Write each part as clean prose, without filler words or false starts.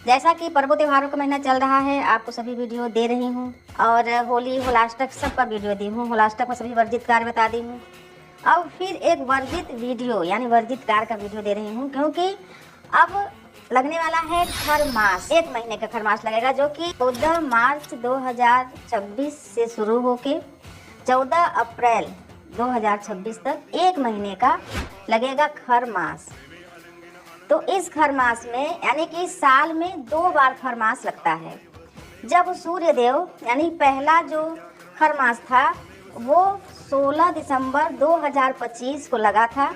जैसा कि पर्वों त्योहारों का महीना चल रहा है, आपको सभी वीडियो दे रही हूँ और होली होलाष्टक सब पर वीडियो दी हूँ। होलाष्टक में सभी वर्जित कार्य बता दी हूँ। अब फिर एक वर्जित वीडियो यानी वर्जित कार्य का वीडियो दे रही हूँ, क्योंकि अब लगने वाला है खरमास। 1 महीने का खरमास लगेगा, जो कि 14 मार्च 2026 से शुरू होके 14 अप्रैल 2026 तक 1 महीने का लगेगा खरमास। तो इस खरमास में यानी कि साल में 2 बार खरमास लगता है। जब सूर्य देव यानी पहला जो खरमास था वो 16 दिसंबर 2025 को लगा था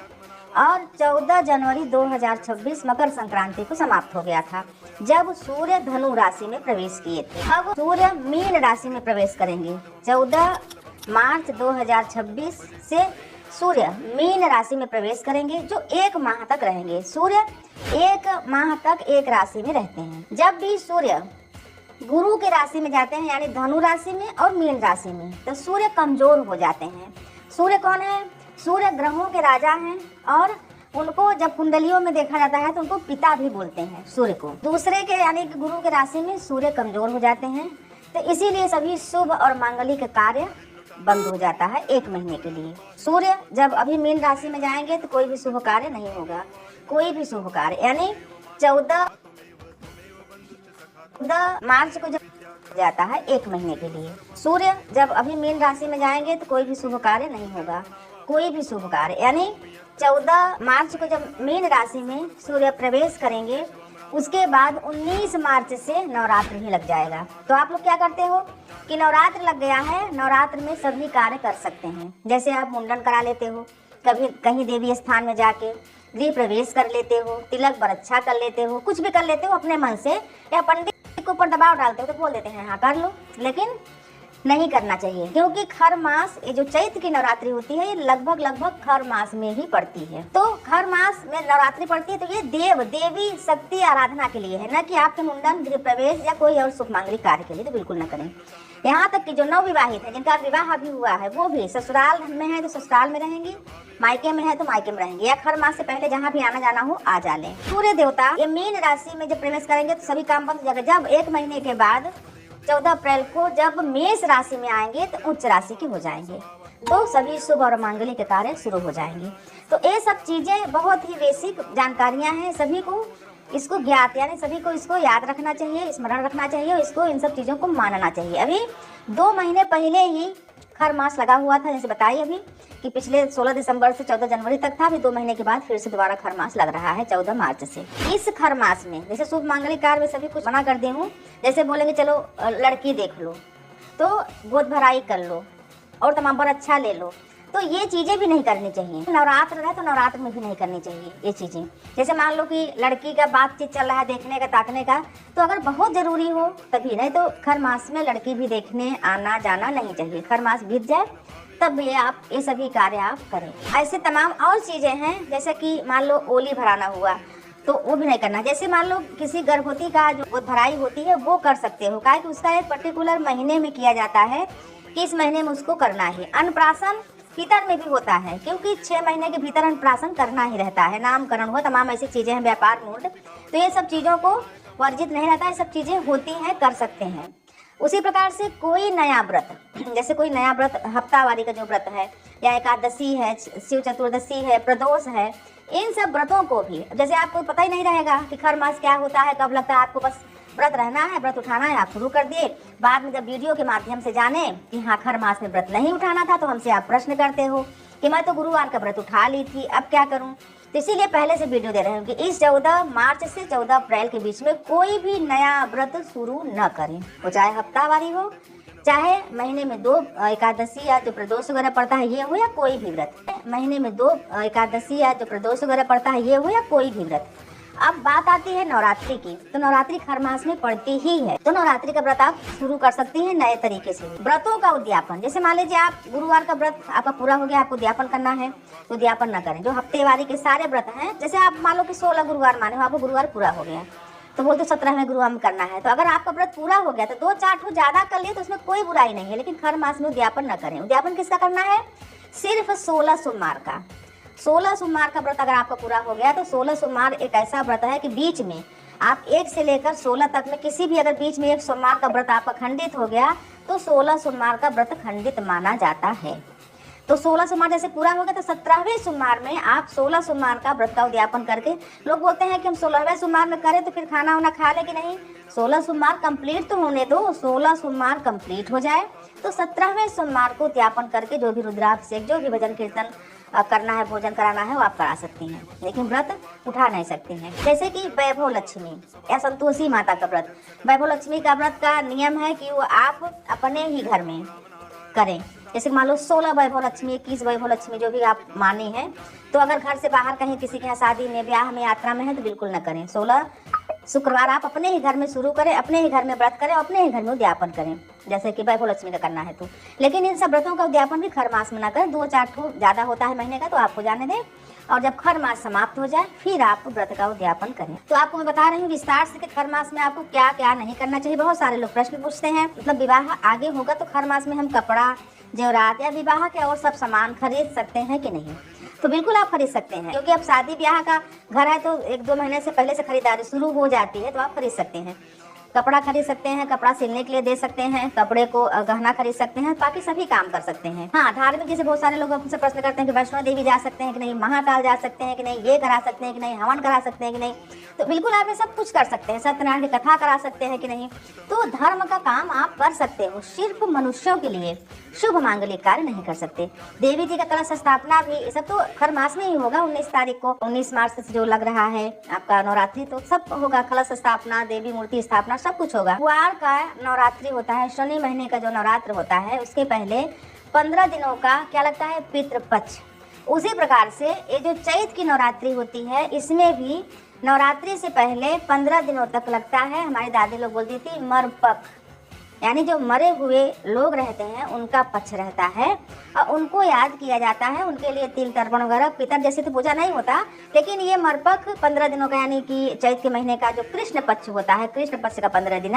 और 14 जनवरी 2026 मकर संक्रांति को समाप्त हो गया था, जब सूर्य धनु राशि में प्रवेश किए थे। अब सूर्य मीन राशि में प्रवेश करेंगे। 14 मार्च 2026 से सूर्य मीन राशि में प्रवेश करेंगे, जो 1 माह तक रहेंगे। सूर्य 1 माह तक एक राशि में रहते हैं। जब भी सूर्य गुरु के राशि में जाते हैं यानी धनु राशि में और मीन राशि में, तो सूर्य कमजोर हो जाते हैं। सूर्य कौन है? सूर्य ग्रहों के राजा हैं और उनको जब कुंडलियों में देखा जाता है तो उनको पिता भी बोलते हैं सूर्य को। दूसरे के यानी कि गुरु के राशि में सूर्य कमजोर हो जाते हैं, तो इसीलिए सभी शुभ और मांगलिक कार्य बंद हो जाता है 1 महीने के लिए। सूर्य जब अभी मीन राशि में जाएंगे तो कोई भी शुभ कार्य नहीं होगा, कोई भी शुभ कार्य यानी 14 मार्च को जब जाता है 1 महीने के लिए। सूर्य जब अभी मीन राशि में जाएंगे तो कोई भी शुभ कार्य नहीं होगा, कोई भी शुभ कार्य यानी 14 मार्च को जब मीन राशि में सूर्य प्रवेश करेंगे, उसके बाद 19 मार्च से नवरात्र भी लग जाएगा। तो आप लोग क्या करते हो कि नवरात्र लग गया है, नवरात्र में सभी कार्य कर सकते हैं। जैसे आप मुंडन करा लेते हो, कभी कहीं देवी स्थान में जाके गृह प्रवेश कर लेते हो, तिलक बरच्छा कर लेते हो, कुछ भी कर लेते हो अपने मन से, या पंडित के ऊपर दबाव डालते हो तो बोल देते हैं हाँ कर लो, लेकिन नहीं करना चाहिए, क्योंकि खर मास ये जो चैत्र की नवरात्रि होती है ये लगभग खर मास में ही पड़ती है। तो खर मास में नवरात्रि पड़ती है तो ये देव देवी शक्ति आराधना के लिए है, न कि आपके मुंडन गृह प्रवेश या कोई और शुभ मांगलिक कार्य के लिए तो बिल्कुल न करें। यहाँ तक कि जो नवविवाहित है, जिनका विवाह अभी हुआ है, वो भी ससुराल में है तो ससुराल में रहेंगी, मायके में है तो मायके में रहेंगे, या खर मास से पहले जहाँ भी आना जाना हो आ जा लें। सूर्य देवता ये मीन राशि में जब प्रवेश करेंगे तो सभी काम बंद हो जाएगा। जब 1 महीने के बाद 14 अप्रैल को जब मेष राशि में आएंगे तो उच्च राशि के हो जाएंगे, तो सभी शुभ और मांगलिक कार्य शुरू हो जाएंगे। तो ये सब चीजें बहुत ही बेसिक जानकारियां हैं, सभी को इसको ज्ञात यानी सभी को इसको याद रखना चाहिए, स्मरण रखना चाहिए और इसको इन सब चीज़ों को मानना चाहिए। अभी 2 महीने पहले ही खर मास लगा हुआ था, जैसे बताइए अभी कि पिछले 16 दिसंबर से 14 जनवरी तक था। अभी 2 महीने के बाद फिर से दोबारा खर मास लग रहा है 14 मार्च से। इस खर मास में जैसे शुभ मांगलिक कार्य में सभी कुछ मना कर दी हूँ। जैसे बोलेंगे चलो लड़की देख लो, तो गोद भराई कर लो और तमाम पर अच्छा ले लो, तो ये चीज़ें भी नहीं करनी चाहिए। नवरात्र है तो नवरात्र में भी नहीं करनी चाहिए ये चीज़ें। जैसे मान लो कि लड़की का बातचीत चल रहा है, देखने का ताकने का, तो अगर बहुत ज़रूरी हो तभी, नहीं तो खर मास में लड़की भी देखने आना जाना नहीं चाहिए। खर मास बीत जाए तब ये आप ये सभी कार्य आप करें। ऐसे तमाम और चीज़ें हैं, जैसे कि मान लो ओली भराना हुआ तो वो भी नहीं करना। जैसे मान लो किसी गर्भवती का जो गोद भराई होती है वो कर सकते हो, क्या कि उसका एक पर्टिकुलर महीने में किया जाता है कि इस महीने में उसको करना है। अन्नप्राशन पितर में भी होता है, क्योंकि 6 महीने के भीतर अन्नप्राशन करना ही रहता है, नामकरण हुआ, तमाम ऐसी चीज़ें हैं, व्यापार मूड, तो ये सब चीज़ों को वर्जित नहीं रहता है, सब चीज़ें होती हैं, कर सकते हैं। उसी प्रकार से कोई नया व्रत, जैसे कोई नया व्रत हफ्तावारी का जो व्रत है, या एकादशी है, शिव चतुर्दशी है, प्रदोष है, इन सब व्रतों को भी, जैसे आपको पता ही नहीं रहेगा कि खर मास क्या होता है, कब लगता है, आपको बस व्रत रहना है, व्रत उठाना है, आप शुरू कर दिए। बाद में जब वीडियो के माध्यम से जाने कि हाँ खर मास में व्रत नहीं उठाना था, तो हमसे आप प्रश्न करते हो कि मैं तो गुरुवार का व्रत उठा ली थी, अब क्या करूं। तो इसीलिए पहले से वीडियो दे रहे हैं कि इस 14 मार्च से 14 अप्रैल के बीच में कोई भी नया व्रत शुरू न करें, वो चाहे हफ्तावारी हो, चाहे महीने में 2 एकादशी या जो प्रदोष वगैरह पड़ता है ये हो, या कोई भी व्रत, महीने में 2 एकादशी या जो प्रदोष वगैरह पड़ता है ये हो, या कोई भी व्रत। अब बात आती है नवरात्रि की, तो नवरात्रि खर मास में पड़ती ही है, तो नवरात्रि का व्रत आप शुरू कर सकती हैं नए तरीके से। व्रतों का उद्यापन, जैसे मान लीजिए आप गुरुवार का व्रत आपका पूरा हो गया, आपको उद्यापन करना है तो उद्यापन न करें। जो हफ्तेवारी के सारे व्रत हैं, जैसे आप मान लो कि 16 गुरुवार माने हो, आपको गुरुवार पूरा हो गया तो बोलते 17वें गुरुवार में करना है, तो अगर आपका व्रत पूरा हो गया तो 2-4 ठो ज्यादा कर लिए तो उसमें कोई बुराई नहीं है, लेकिन खर मास में उद्यापन न करें। उद्यापन किसका करना है? सिर्फ 16 सोमवार का। 16 सोमवार का व्रत अगर आपका पूरा हो गया तो 16 सोमवार एक ऐसा व्रत है कि बीच में आप 1 से लेकर 16 तक में किसी भी अगर बीच में एक सोमवार का व्रत आपका खंडित हो गया तो 16 सोमवार का व्रत खंडित माना जाता है। तो 16 सोमवार जैसे पूरा हो गया तो 17वें सोमवार में आप 16 सोमवार का व्रत का उद्यापन करके, लोग बोलते हैं कि हम 16वें सोमवार में करें तो फिर खाना वाना खा ले कि नहीं, 16 सोमवार कंप्लीट तो होने दो, 16 सोमवार कंप्लीट हो जाए तो 17वें सोमवार को उद्यापन करके जो भी रुद्राभिषेक, जो भी भजन कीर्तन करना है, भोजन कराना है वो आप करा सकती हैं, लेकिन व्रत उठा नहीं सकती हैं। जैसे कि वैभव लक्ष्मी या संतोषी माता का व्रत, वैभव लक्ष्मी का व्रत का नियम है कि वो आप अपने ही घर में करें। जैसे मान लो 16 वैभव लक्ष्मी, 21 वैभव लक्ष्मी जो भी आप माने हैं, तो अगर घर से बाहर कहीं किसी के यहाँ शादी में, ब्याह में, यात्रा में है तो बिल्कुल न करें। 16 शुक्रवार आप अपने ही घर में शुरू करें, अपने ही घर में व्रत करें, अपने ही घर में उद्यापन करें, जैसे कि वैभव लक्ष्मी का करना है तो। लेकिन इन सब व्रतों का उद्यापन भी खर मास में ना करें, 2-4 ज़्यादा होता है महीने का तो आपको जाने दें, और जब खर मास समाप्त हो जाए फिर आप व्रत का उद्यापन करें। तो आपको मैं बता रही हूँ विस्तार से कि खर मास में आपको क्या क्या नहीं करना चाहिए। बहुत सारे लोग प्रश्न पूछते हैं, मतलब विवाह आगे होगा तो खर मास में हम कपड़ा, जेवरात या विवाह के और सब सामान खरीद सकते हैं कि नहीं? तो बिल्कुल आप खरीद सकते हैं, क्योंकि अब शादी ब्याह का घर है तो 1-2 महीने से पहले से खरीदारी शुरू हो जाती है, तो आप खरीद सकते हैं। कपड़ा खरीद सकते हैं, कपड़ा सिलने के लिए दे सकते हैं, कपड़े को गहना खरीद सकते हैं, बाकी सभी काम कर सकते हैं। हाँ, धार्मिक जैसे बहुत सारे लोग हमसे प्रश्न करते हैं कि वैष्णो देवी जा सकते हैं कि नहीं, महाकाल जा सकते हैं कि नहीं, ये करा सकते हैं कि नहीं, हवन करा सकते हैं कि नहीं, तो बिल्कुल आप ये सब कुछ कर सकते हैं। सत्यनारायण की कथा करा सकते हैं कि नहीं, तो धर्म का काम आप कर सकते हो, सिर्फ मनुष्यों के लिए शुभ मांगलिक कार्य नहीं कर सकते। देवी जी का कलश स्थापना भी ये सब तो खर मास में ही होगा, 19 तारीख को, 19 मार्च से जो लग रहा है आपका नवरात्रि, तो सब होगा, कलश स्थापना, देवी मूर्ति स्थापना सब कुछ होगा। कुआर का नवरात्रि होता है, शनि महीने का जो नवरात्र होता है उसके पहले 15 दिनों का क्या लगता है, पितृपक्ष। उसी प्रकार से ये जो चैत की नवरात्रि होती है इसमें भी नवरात्रि से पहले 15 दिनों तक लगता है, हमारी दादी लोग बोलती थी मरपक, यानी जो मरे हुए लोग रहते हैं उनका पक्ष रहता है और उनको याद किया जाता है, उनके लिए तिल तर्पण वगैरह, पितर जैसे तो पूजा नहीं होता, लेकिन ये मरपक 15 दिनों का, यानी कि चैत के महीने का जो कृष्ण पक्ष होता है, कृष्ण पक्ष का 15 दिन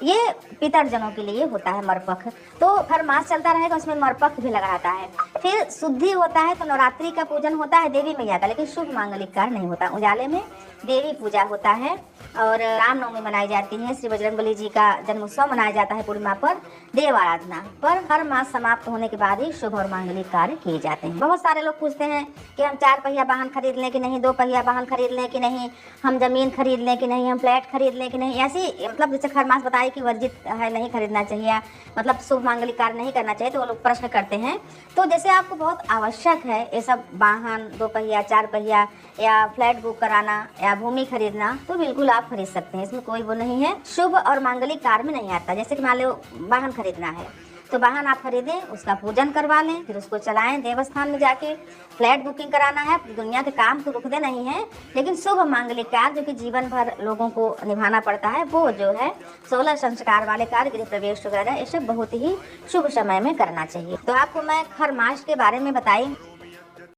ये पितरजनों के लिए होता है मरपक। तो हर मास चलता रहेगा, उसमें मरपक भी लगा रहता है। फिर शुद्धि होता है तो नवरात्रि का पूजन होता है देवी मैया का, लेकिन शुभ मांगलिक कार्य नहीं होता। उजाले में देवी पूजा होता है और रामनवमी मनाई जाती है, श्री बजरंगबली जी का जन्मोत्सव मनाया जाता है पूर्णिमा पर, देव आराधना पर हर मास समाप्त होने के बाद ही शुभ और मांगलिक कार्य किए जाते हैं। बहुत सारे लोग पूछते हैं कि हम 4 पहिया वाहन खरीद लें कि नहीं, 2 पहिया वाहन खरीद लें कि नहीं, हम जमीन खरीद लें कि नहीं, हम फ्लैट खरीद लें कि नहीं, ऐसी मतलब जैसे खर मास बताए कि वर्जित है, नहीं खरीदना चाहिए, मतलब शुभ मांगलिक कार्य नहीं करना चाहिए, तो वो लोग प्रश्न करते हैं। तो जैसे आपको बहुत आवश्यक है ये सब वाहन, 2 पहिया, 4 पहिया या फ्लैट बुक कराना या भूमि खरीदना, तो बिल्कुल आप खरीद सकते हैं, इसमें कोई वो नहीं है, शुभ और मांगलिक कार्य में नहीं आता। जैसे कि मान लो वाहन खरीदना है तो वाहन आप खरीदें, उसका पूजन करवा लें, फिर उसको चलाएं देवस्थान में जाके। फ्लैट बुकिंग कराना है, दुनिया के काम तो रुकते नहीं हैं, लेकिन शुभ मांगलिक कार्य जो कि जीवन भर लोगों को निभाना पड़ता है, वो जो है 16 संस्कार वाले कार्य, गृह प्रवेश वगैरह, ये सब बहुत ही शुभ समय में करना चाहिए। तो आपको मैं खर मास के बारे में बताई।